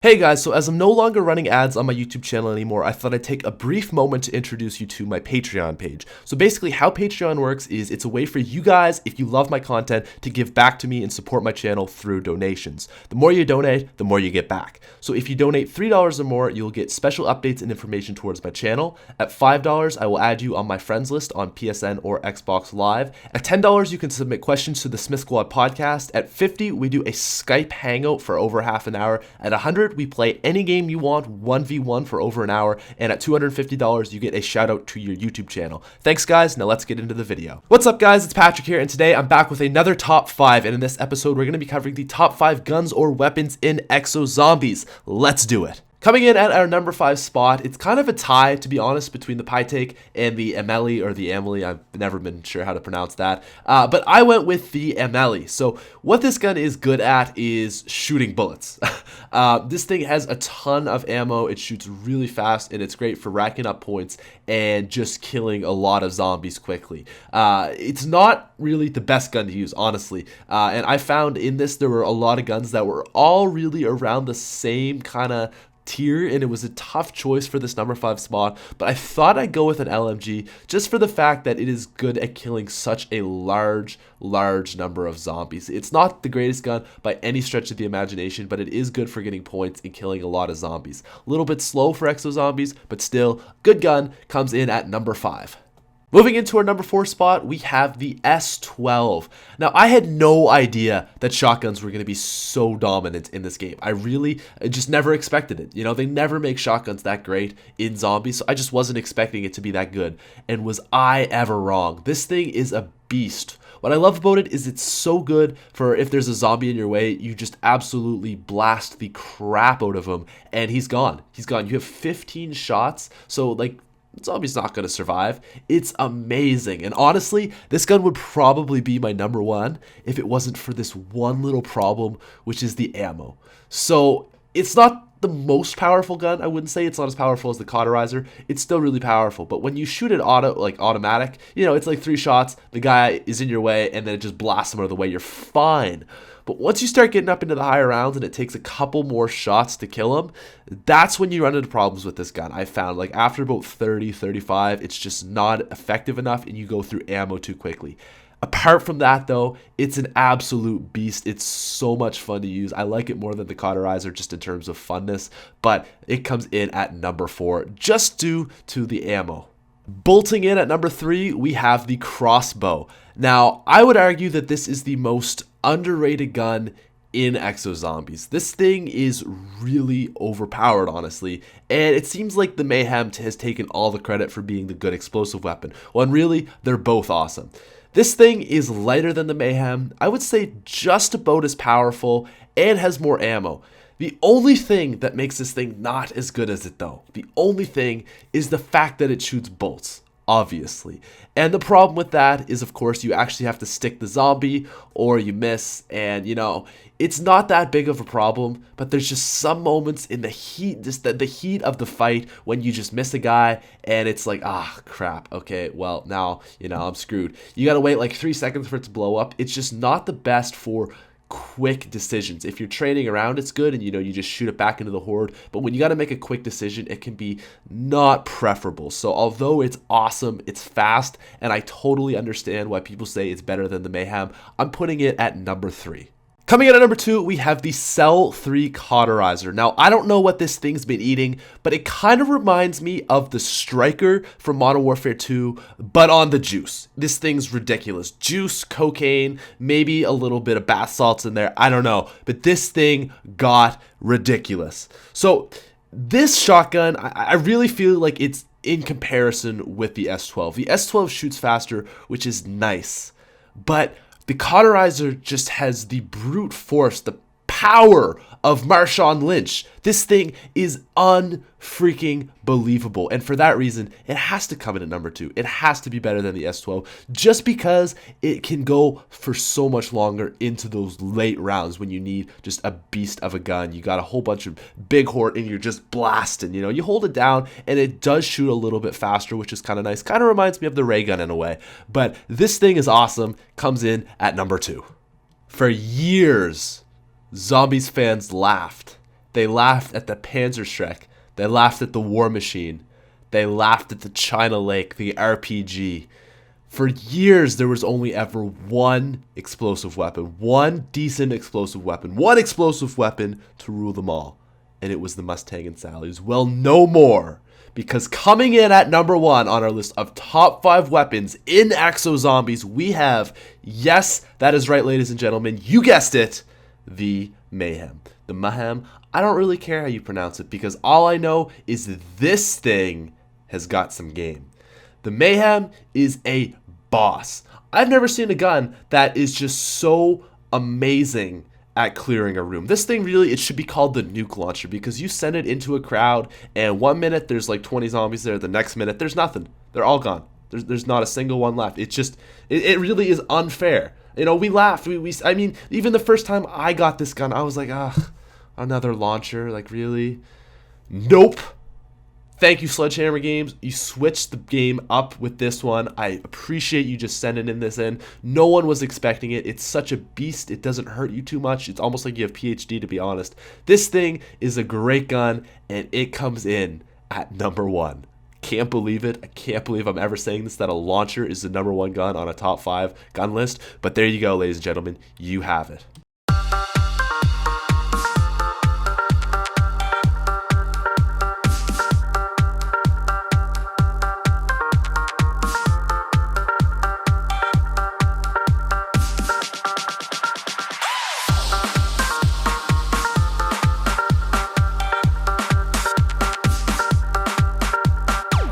Hey guys, so as I'm no longer running ads on my YouTube channel anymore, I thought I'd take a brief moment to introduce you to my Patreon page. So basically how Patreon works is it's a way for you guys, if you love my content, to give back to me and support my channel through donations. The more you donate, the more you get back. So if you donate $3 or more, you'll get special updates and information towards my channel. At $5, I will add you on my friends list on PSN or Xbox Live. At $10, you can submit questions to the SmithSquad Podcast. At $50, we do a Skype hangout for over half an hour. At $100, we play any game you want, 1v1 for over an hour, and at $250, you get a shout out to your YouTube channel. Thanks guys, now let's get into the video. What's up guys, it's Patrick here, and today I'm back with another top 5, and in this episode we're going to be covering the top 5 guns or weapons in Exo Zombies. Let's do it. Coming in at our number 5 spot, it's kind of a tie, to be honest, between the Pytake and the Emeli, or the Emily. I've never been sure how to pronounce that. But I went with the Emeli. So what this gun is good at is shooting bullets. This thing has a ton of ammo. It shoots really fast, and it's great for racking up points and just killing a lot of zombies quickly. It's not really the best gun to use, honestly. And I found in this there were a lot of guns that were all really around the same kind of tier, and it was a tough choice for this number 5 spot, but I thought I'd go with an LMG just for the fact that it is good at killing such a large number of zombies. It's not the greatest gun by any stretch of the imagination, but it is good for getting points and killing a lot of zombies. A little bit slow for Exo Zombies, but still, good gun, comes in at number 5. Moving into our number 4 spot, we have the S12. Now, I had no idea that shotguns were going to be so dominant in this game. I just never expected it. You know, they never make shotguns that great in zombies, so I just wasn't expecting it to be that good. And was I ever wrong? This thing is a beast. What I love about it is it's so good for if there's a zombie in your way, you just absolutely blast the crap out of him, and he's gone. He's gone. You have 15 shots, so like, zombie's not going to survive. It's amazing. And honestly, this gun would probably be my number 1 if it wasn't for this one little problem, which is the ammo. So it's not the most powerful gun. I wouldn't say it's not as powerful as the cauterizer. It's still really powerful. But when you shoot it automatic, you know, it's like 3 shots, the guy is in your way, and then it just blasts him out of the way. You're fine. But once you start getting up into the higher rounds and it takes a couple more shots to kill him, that's when you run into problems with this gun. I found like after about 30, 35, it's just not effective enough and you go through ammo too quickly. Apart from that though, it's an absolute beast. It's so much fun to use. I like it more than the cauterizer just in terms of funness, but it comes in at number 4 just due to the ammo. Bolting in at number 3, we have the crossbow. Now, I would argue that this is the most underrated gun in Exo Zombies. This thing is really overpowered, honestly, and it seems like the Mayhem has taken all the credit for being the good explosive weapon, when really, they're both awesome. This thing is lighter than the Mayhem, I would say just about as powerful, and has more ammo. The only thing that makes this thing not as good as it though, the only thing is the fact that it shoots bolts, obviously. And the problem with that is, of course, you actually have to stick the zombie or you miss, and you know, it's not that big of a problem, but there's just some moments in the heat, just the heat of the fight when you just miss a guy and it's like, ah, crap, okay, well, now, you know, I'm screwed. You gotta wait like 3 seconds for it to blow up. It's just not the best for quick decisions. If you're trading around, it's good, and you know, you just shoot it back into the horde, but when you got to make a quick decision, it can be not preferable. So although it's awesome, it's fast, and I totally understand why people say it's better than the Mayhem, I'm putting it at number 3. Coming in at number 2, we have the Cell 3 Cauterizer. Now, I don't know what this thing's been eating, but it kind of reminds me of the Striker from Modern Warfare 2, but on the juice. This thing's ridiculous. Juice, cocaine, maybe a little bit of bath salts in there, I don't know. But this thing got ridiculous. So, this shotgun, I really feel like it's in comparison with the S12. The S12 shoots faster, which is nice, but the cauterizer just has the brute force, the power of Marshawn Lynch. This thing is unfreaking believable, and for that reason, it has to come in at number 2. It has to be better than the S12, just because it can go for so much longer into those late rounds when you need just a beast of a gun. You got a whole bunch of big horde, and you're just blasting. You know, you hold it down, and it does shoot a little bit faster, which is kind of nice. Kind of reminds me of the ray gun in a way, but this thing is awesome. Comes in at number 2. For years, Zombies fans laughed They laughed at the Panzerschreck. They laughed at the War Machine. They laughed at the China Lake, the RPG. For years, there was only ever one explosive weapon, one decent explosive weapon, one explosive weapon to rule them all. And it was the Mustang and Sally's. Well, no more. Because coming in at number 1 on our list of top 5 weapons in Exo Zombies, we have, yes, that is right, ladies and gentlemen, you guessed it, the Mayhem. The Mayhem, I don't really care how you pronounce it, because all I know is this thing has got some game. The Mayhem is a boss. I've never seen a gun that is just so amazing at clearing a room. This thing really, it should be called the nuke launcher, because you send it into a crowd and 1 minute there's like 20 zombies there, the next minute there's nothing. They're all gone. There's not a single one left. It's just, it really is unfair. You know, we laughed. I mean, even the first time I got this gun, I was like, another launcher, like really? Nope. Thank you, Sledgehammer Games. You switched the game up with this one. I appreciate you just sending in this in. No one was expecting it. It's such a beast. It doesn't hurt you too much. It's almost like you have PhD, to be honest. This thing is a great gun, and it comes in at number 1. Can't believe it. I can't believe I'm ever saying this, that a launcher is the number 1 gun on a top 5 gun list. But there you go, ladies and gentlemen. You have it.